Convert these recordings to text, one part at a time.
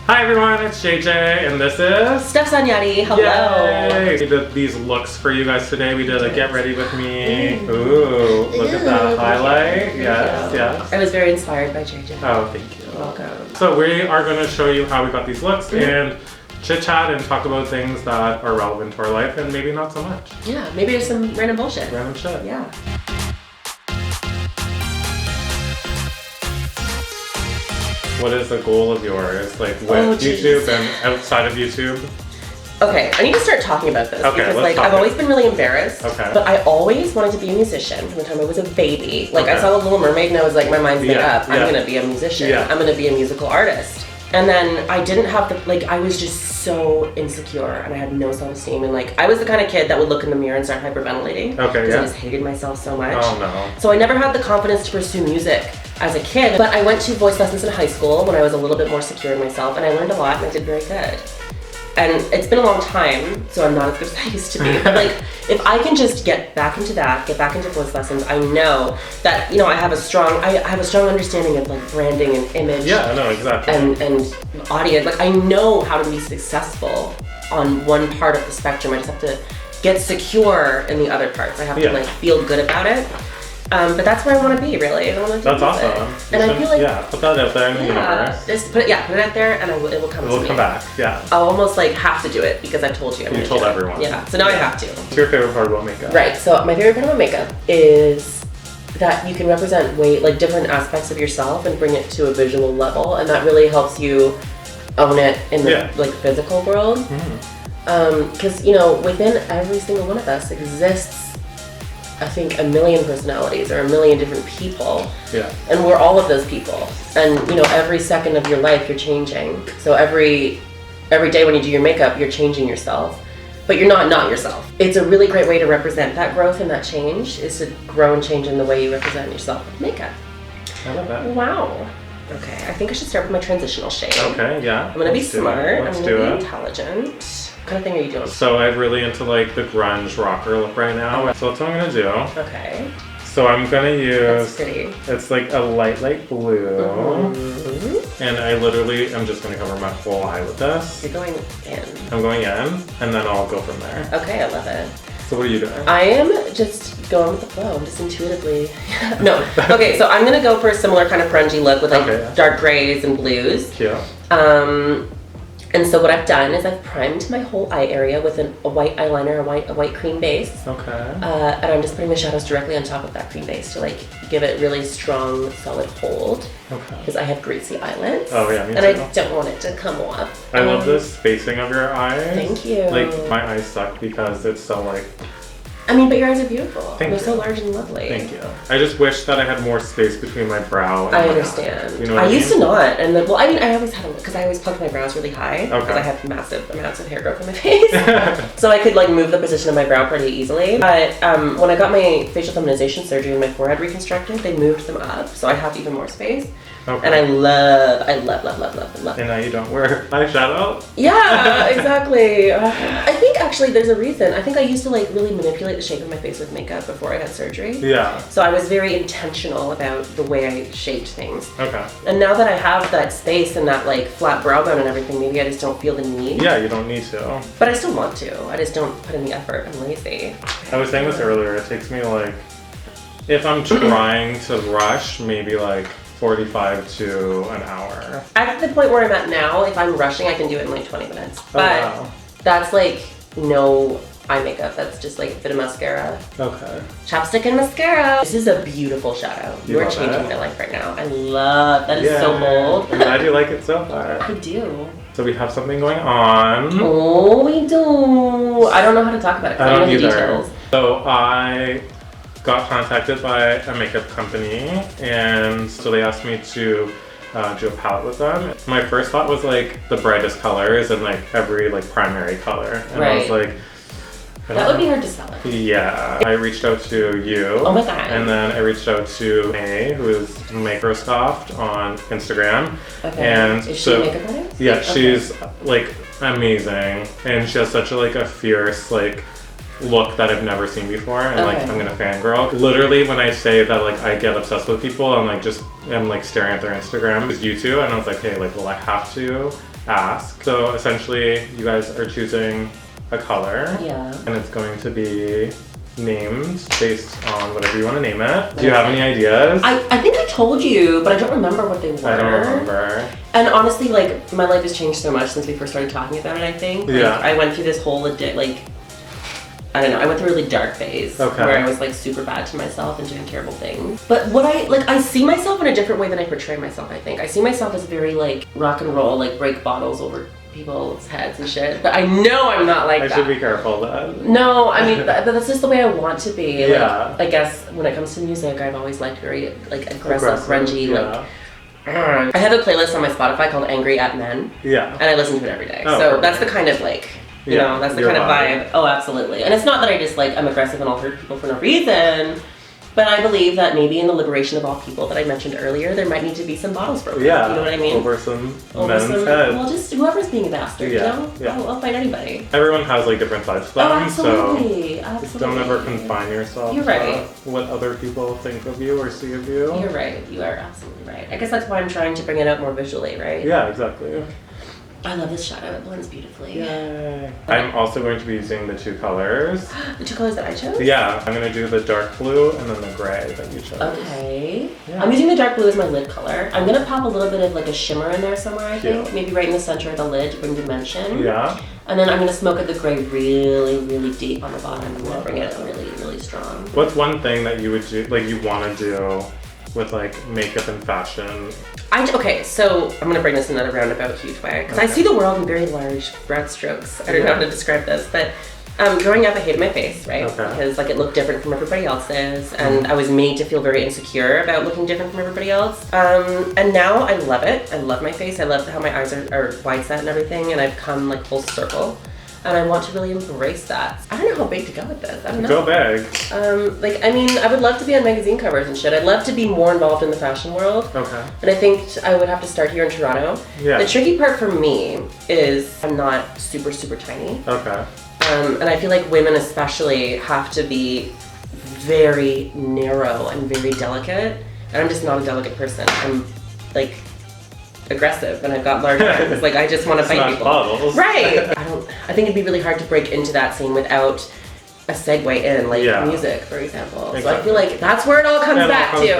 Hi everyone, it's JayJay, and this is STEF Sanjati. Hello. Yay! We did these looks for you guys today. We did a get ready with me. Ooh, look at that highlight. Yes, yes. I was very inspired by JayJay. Oh, thank you. You're welcome. So we are going to show you how we got these looks and chit chat and talk about things that are relevant to our life and maybe not so much. Yeah, maybe there's some random bullshit. Random shit. Yeah. What is the goal of yours, like with YouTube and outside of YouTube? Okay, I need to start talking about this because I've always been really embarrassed. Okay. But I always wanted to be a musician from the time I was a baby. Like I saw The Little Mermaid and I was like, my mind's made up. I'm gonna be a musician. Yeah. I'm gonna be a musical artist. And then I didn't have the, I was just so insecure and I had no self-esteem and I was the kind of kid that would look in the mirror and start hyperventilating. Okay, because I just hated myself so much. Oh no. So I never had the confidence to pursue music as a kid, but I went to voice lessons in high school when I was a little bit more secure in myself and I learned a lot and I did very good. And it's been a long time, so I'm not as good as I used to be. But if I can just get back into that, get back into voice lessons, I know that I have a strong understanding of branding and image. Yeah, no, exactly. And audience. I know how to be successful on one part of the spectrum. I just have to get secure in the other parts. I have to feel good about it. But that's where I want to be, really. I want to do That's awesome. And I feel like put that out there in the universe. Just put it out there, and it will come. It will come back. Yeah. I'll almost have to do it because I've told you. You told everyone. Yeah. So now I have to. What's your favorite part about makeup? Right. So my favorite part about makeup is that you can represent different aspects of yourself and bring it to a visual level, and that really helps you own it in the physical world. Because within every single one of us exists, I think, a million personalities or a million different people. Yeah. And we're all of those people. And every second of your life you're changing. So every day when you do your makeup, you're changing yourself. But you're not yourself. It's a really great way to represent that growth and that change is to grow and change in the way you represent yourself with makeup. I love that. Wow. Okay, I think I should start with my transitional shade. Okay, yeah. I'm gonna be smart. I'm gonna be intelligent. What kind of thing are you doing? So I'm really into the grunge rocker look right now. So that's what I'm gonna do. Okay. So I'm gonna use, that's pretty. It's a light blue. And I literally am just gonna cover my whole eye with this. You're going in. I'm going in, and then I'll go from there. Okay, I love it. So what are you doing? I am just going with the flow. I'm just intuitively. No. Okay, so I'm gonna go for a similar kind of grungy look with dark grays and blues. Cute. And so what I've done is I've primed my whole eye area with a white eyeliner, a white cream base. Okay. And I'm just putting the shadows directly on top of that cream base to give it really strong, solid hold. Okay. Because I have greasy eyelids. Oh yeah, me too. And I don't want it to come off. I love the spacing of your eyes. Thank you. My eyes suck because it's so but your eyes are beautiful. They're so large and lovely. Thank you. I just wish that I had more space between my brow and my understand. Eye. You know what I used to not. And I always had because I always plucked my brows really high. Because I have massive amounts of hair growth in my face. So I could move the position of my brow pretty easily. But when I got my facial feminization surgery and my forehead reconstructed, they moved them up. So I have even more space. Okay. And I love. And now you don't wear eyeshadow? Yeah, exactly. I think actually there's a reason. I think I used to really manipulate the shape of my face with makeup before I had surgery. Yeah. So I was very intentional about the way I shaped things. Okay. And now that I have that space and that flat brow bone and everything, maybe I just don't feel the need. Yeah, you don't need to. But I still want to. I just don't put in the effort. I'm lazy. I was saying this earlier. It takes me if I'm trying to rush, maybe 45 to an hour. At the point where I'm at now, if I'm rushing, I can do it in 20 minutes. But that's no eye makeup. That's just a bit of mascara. Okay. Chapstick and mascara. This is a beautiful shadow. You are changing my life right now. I love that. Is so bold. I'm glad you like it so far. I do. So we have something going on. Oh, we do. I don't know how to talk about it. I don't know the either. details. So I got contacted by a makeup company, and so they asked me to do a palette with them. My first thought was the brightest colors and every primary color, and I was that would be hard to sell it. Yeah, I reached out to you. Oh my god. And then I reached out to May, who is Microsoft on Instagram. Okay. And is she a makeup artist? Yeah, she's amazing, and she has such a fierce look that I've never seen before, and I'm gonna fangirl. Literally, when I say that I get obsessed with people, I'm staring at their Instagram. It's you two, and I was hey, well, I have to ask. So essentially, you guys are choosing a color. Yeah. And it's going to be named based on whatever you want to name it. Do you have any ideas? I think I told you, but I don't remember what they were. I don't remember. And honestly, like, my life has changed so much since we first started talking about it, I think. Like, Yeah. I went through this whole, like, I don't know, I went through a really dark phase where I was like super bad to myself and doing terrible things. But what I see myself in a different way than I portray myself, I think. I see myself as very like rock and roll, like break bottles over people's heads and shit. But I know I'm not like that. I should be careful then. No, I mean, but that's just the way I want to be. Yeah. Like, I guess when it comes to music, I've always liked very like aggressive grungy, like. I have a playlist on my Spotify called Angry at Men. Yeah. And I listen to it every day. Oh, so perfect. that's the kind of like, you know, that's the kind of vibe. Oh, absolutely. And it's not that I just like, I'm aggressive and I'll hurt people for no reason, but I believe that maybe in the liberation of all people that I mentioned earlier, there might need to be some bottles broken. Yeah. You know what I mean? Over some men's heads. Well, just whoever's being a bastard, you know? Yeah. I'll fight anybody. Everyone has like different sides to them. Oh, absolutely. So absolutely. just don't ever confine yourself You're right. to what other people think of you or see of you. You're right. You are absolutely right. I guess that's why I'm trying to bring it out more visually, right? Yeah, exactly. I love this shadow. It blends beautifully. Yay. I'm also going to be using the two colors. The two colors that I chose? Yeah, I'm going to do the dark blue and then the gray that you chose. Okay. Yeah. I'm using the dark blue as my lid color. I'm going to pop a little bit of like a shimmer in there somewhere, I think. Cute. Maybe right in the center of the lid to bring dimension. Yeah. And then I'm going to smoke out the gray really, really deep on the bottom and bring it really, really strong. What's one thing that you would do, like you want to do with like makeup and fashion? Okay, so I'm gonna bring this in another roundabout huge way because I see the world in very large broad strokes. I don't know how to describe this, but growing up I hated my face, right? Okay. Because like it looked different from everybody else's, and I was made to feel very insecure about looking different from everybody else. And now I love it. I love my face. I love how my eyes are wide set and everything, and I've come like full circle. And I want to really embrace that. I don't know how big to go with this. I don't know. Go big. Like, I mean, I would love to be on magazine covers and shit. I'd love to be more involved in the fashion world. Okay. And I think I would have to start here in Toronto. Yeah. The tricky part for me is I'm not super, super tiny. Okay. And I feel like women especially have to be very narrow and very delicate. And I'm just not a delicate person. I'm like aggressive and I've got large hands. Like I just want to fight people. Bottles. Right. I think it'd be really hard to break into that scene without a segue in, like music, for example. Exactly. So I feel like that's where it all comes back to. You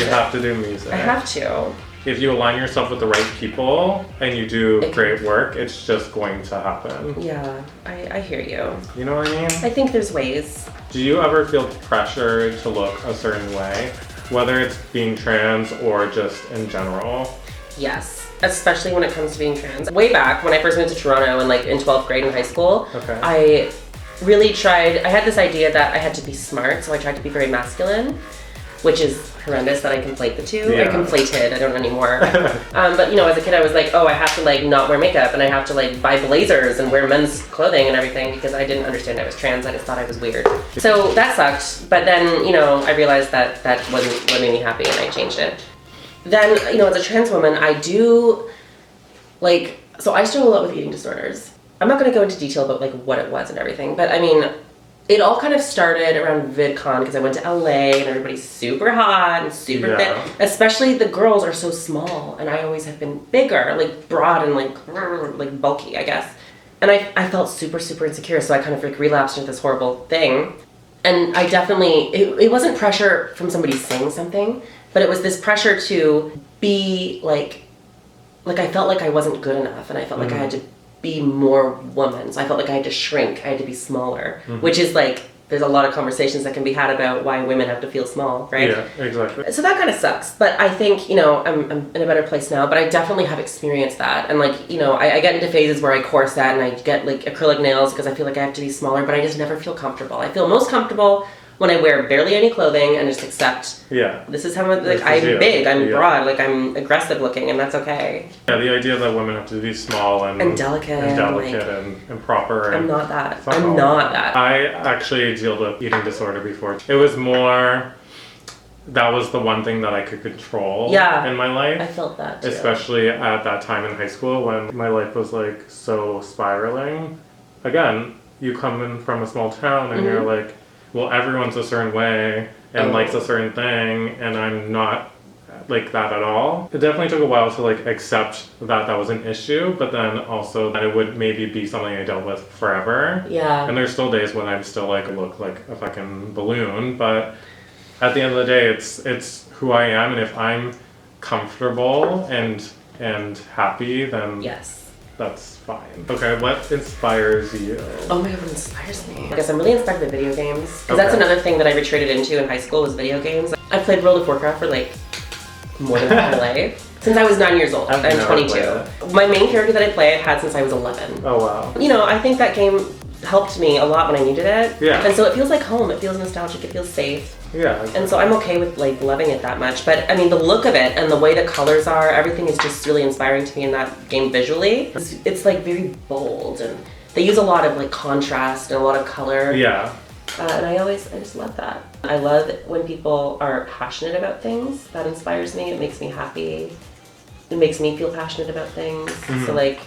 have to do music. I have to. If you align yourself with the right people and you do great work, it's just going to happen. Yeah, I hear you. You know what I mean? I think there's ways. Do you ever feel pressure to look a certain way? Whether it's being trans or just in general? Yes, especially when it comes to being trans. Way back when I first moved to Toronto and like in 12th grade in high school, I really tried, I had this idea that I had to be smart, so I tried to be very masculine, which is horrendous that I conflate the two. Yeah. I conflated, I don't anymore. But you know, as a kid I was like, oh, I have to like not wear makeup and I have to like buy blazers and wear men's clothing and everything because I didn't understand I was trans, I just thought I was weird. So that sucked, but then, you know, I realized that that wasn't what made me happy and I changed it. Then, you know, as a trans woman, I do, like, so I struggle a lot with eating disorders. I'm not going to go into detail about, like, what it was and everything, but, I mean, it all kind of started around VidCon because I went to LA and everybody's super hot and super fit. Especially the girls are so small, and I always have been bigger, like, broad and, like bulky, I guess. And I felt super, super insecure, so I kind of, like, relapsed into this horrible thing. And I definitely, it wasn't pressure from somebody saying something, but it was this pressure to be like I felt like I wasn't good enough and I felt like I had to be more woman. So I felt like I had to shrink, I had to be smaller, which is like, there's a lot of conversations that can be had about why women have to feel small, right? Yeah, exactly. So that kind of sucks, but I think, you know, I'm in a better place now, but I definitely have experienced that. And like, you know, I get into phases where I corset and I get like acrylic nails because I feel like I have to be smaller, but I just never feel comfortable. I feel most comfortable when I wear barely any clothing and just accept, this is how I'm, like, I'm big, I'm broad, like I'm aggressive looking, and that's okay. Yeah, the idea that women have to be small and delicate and proper. I'm not that. I'm not that. I actually dealt with eating disorder before. It was more, that was the one thing that I could control in my life. I felt that too. Especially at that time in high school when my life was like so spiraling. Again, you come in from a small town and you're like, well, everyone's a certain way and likes a certain thing, and I'm not like that at all. It definitely took a while to like accept that that was an issue, but then also that it would maybe be something I dealt with forever. Yeah. And there's still days when I'm still like look like a fucking balloon, but at the end of the day, it's who I am, and if I'm comfortable and happy, then Yes. that's fine. Okay, what inspires you? Oh my god, what inspires me? I guess I'm really inspired by video games. Because that's another thing that I retreated into in high school was video games. I played World of Warcraft for like more than my life. Since I was 9 years old. I'm 22. My main character that I play I've had since I was 11. Oh wow. You know, I think that game helped me a lot when I needed it. Yeah. And so it feels like home. It feels nostalgic. It feels safe. Yeah. Exactly. And so I'm okay with like loving it that much. But I mean, the look of it and the way the colors are, everything is just really inspiring to me in that game visually. It's like very bold, and they use a lot of like contrast and a lot of color. Yeah. And I just love that. I love when people are passionate about things. That inspires me. It makes me happy. It makes me feel passionate about things. So like,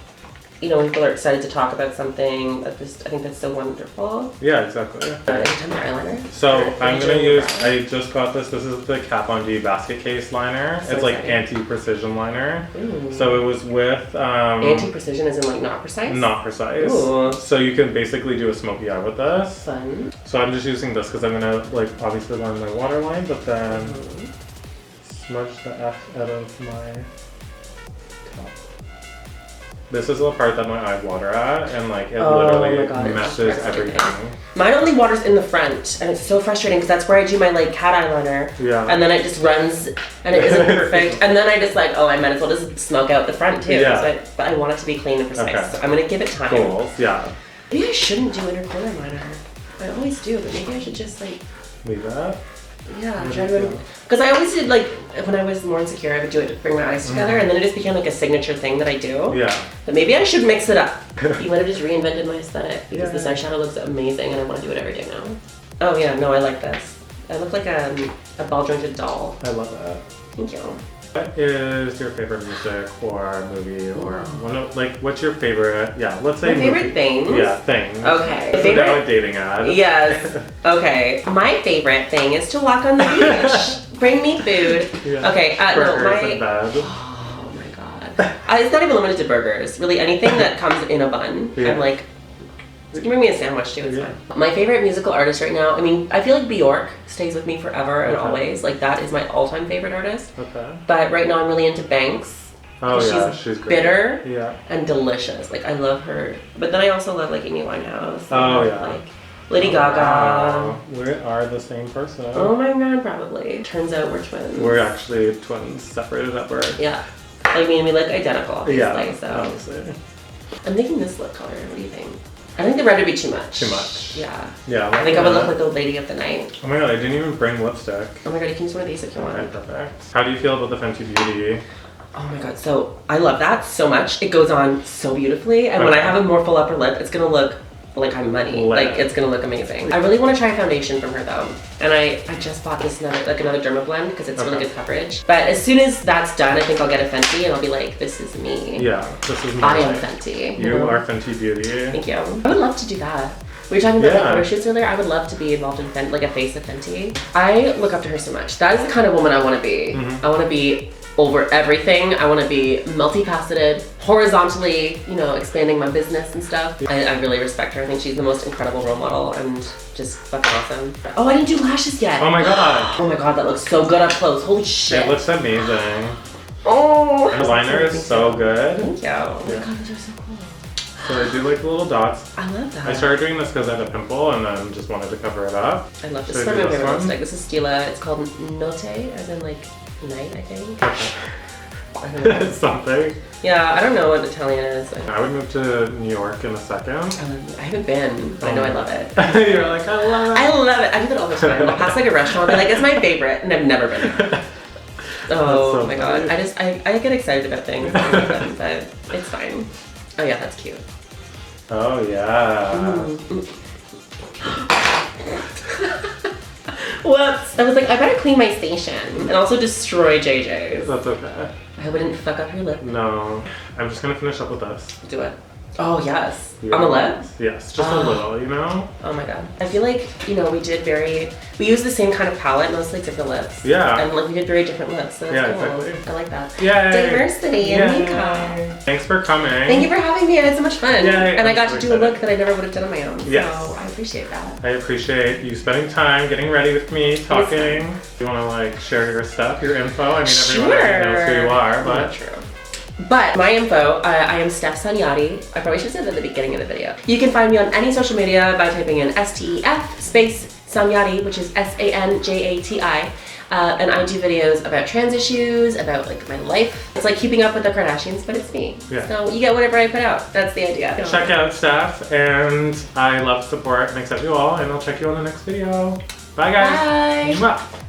you know, when people are excited to talk about something, I think that's so wonderful. Yeah, exactly. Anytime your eyeliner. So I'm gonna use, I just got this. This is the Kat Von D basket case liner. So it's like exciting. anti-precision liner. Ooh. So it was with Anti-precision is in like not precise? not precise. Ooh. So you can basically do a smoky eye with this. Fun. So I'm just using this because I'm gonna like obviously line my waterline, but then smudge the F out of my top. This is the part that my eyes water at, and like it literally meshes everything. Mine only waters in the front, and it's so frustrating because that's where I do my like cat eyeliner. Yeah. And then it just runs, and it isn't perfect. And then I just like, oh, I might as well just smoke out the front too. Yeah. But I want it to be clean and precise. Okay. So I'm gonna give it time. Cool. Yeah. Maybe I shouldn't do inner corner liner. I always do, but maybe I should just like, Leave that. yeah, try to. Because I always did like when I was more insecure, I would do it to bring my eyes together, and then it just became like a signature thing that I do. Yeah. But maybe I should mix it up. You would have just reinvented my aesthetic because this eyeshadow looks amazing, and I want to do it every day now. Oh yeah, no, I like this. I look like a ball jointed doll. I love that. Thank you. What is your favorite music or movie or one of, like what's your favorite? Yeah, let's say My favorite things? Yeah, thing. Okay. So now a dating ad. Yes. Okay. My favorite thing is to walk on the beach. Bring me food. Yeah. Okay. Burgers in bed. Oh my god. It's not even limited to burgers. Really, anything that comes in a bun. Yeah. I'm like, you can bring me a sandwich too. It's fine. My favorite musical artist right now. I mean, I feel like Bjork stays with me forever and always. Like that is my all-time favorite artist. Okay. But right now I'm really into Banks. Oh yeah, she's great. Bitter. Yeah. And delicious. Like I love her. But then I also love like Amy Winehouse. Oh and, yeah. Like Lady Gaga. Wow. We are the same person. Oh my god, probably. Turns out we're twins. We're actually twins, separated at birth. Yeah. I mean, we look identical, obviously, Yeah. so. Obviously. I'm thinking this lip color. What do you think? I think the red would be too much. Too much. Yeah. Yeah. I think I would look like the lady of the night. Oh my god, I didn't even bring lipstick. Oh my god, you can use one of these if you Okay, want. perfect. How do you feel about the Fenty Beauty? Oh my god, so I love that so much. It goes on so beautifully, and when I have a more full upper lip, it's gonna look like I'm money. Lit. Like it's gonna look amazing. I really want to try a foundation from her though, and I just bought this another Derma blend because it's really good coverage. But as soon as that's done, I think I'll get a Fenty and I'll be like, this is me. Yeah, this is me. I am Fenty. You are Fenty Beauty. Thank you. I would love to do that. We were talking about like photo shoots earlier. I would love to be involved in like a face of Fenty. I look up to her so much. That is the kind of woman I want to be. I want to be over everything. I want to be multifaceted, horizontally, you know, expanding my business and stuff. I really respect her. I think she's the most incredible role model and just fucking awesome. Oh, I didn't do lashes yet. Oh my god. Oh my god, that looks so good up close. Holy shit. It looks amazing. Oh. The liner is so good. Thank you. Oh my god, those are so cool. So I do like the little dots. I love that. I started doing this because I had a pimple and then just wanted to cover it up. I love this. Should This is I my do favorite one? lipstick. This is Stila. It's called Note, as in like night, I think. I don't know. Something. Yeah, I don't know what Italian is. I would move to New York in a second. I haven't been, but I know I love it. You're like, I love it. I love it. I do that all the time. I'll pass like a restaurant, I'll be like, it's my favorite, and I've never been. Oh so my funny. god. I get excited about things, but it's fine. Oh yeah, that's cute. Oh yeah. Whoops. I was like, I better clean my station and also destroy JayJay's. That's okay. I hope I didn't fuck up your lip. No. I'm just gonna finish up with this. Do it. Oh, yes. Yeah. On the lips? Yes, just a little, you know? Oh my god. I feel like, you know, we used the same kind of palette mostly except for lips. Yeah. And like we did very different lips, so that's cool. Exactly. I like that. Yay. Diversity in makeup. Thanks for coming. Thank you for having me. I had so much fun. Yay, and I I'm got so to do a excited. look that I never would have done on my own. Yes. So I appreciate that. I appreciate you spending time, getting ready with me, talking. You want to like share your stuff, your info? I mean, everyone already knows who you are, but... Not true. But my info, I am STEF Sanjati. I probably should have said that at the beginning of the video. You can find me on any social media by typing in STEF space Sanjati, which is SANJATI. And I do videos about trans issues, about like my life. It's like keeping up with the Kardashians, but it's me. Yeah. So you get whatever I put out. That's the idea. Check out Steph, and I love, support, and accept you all, and I'll check you on the next video. Bye guys. Bye. Mwah.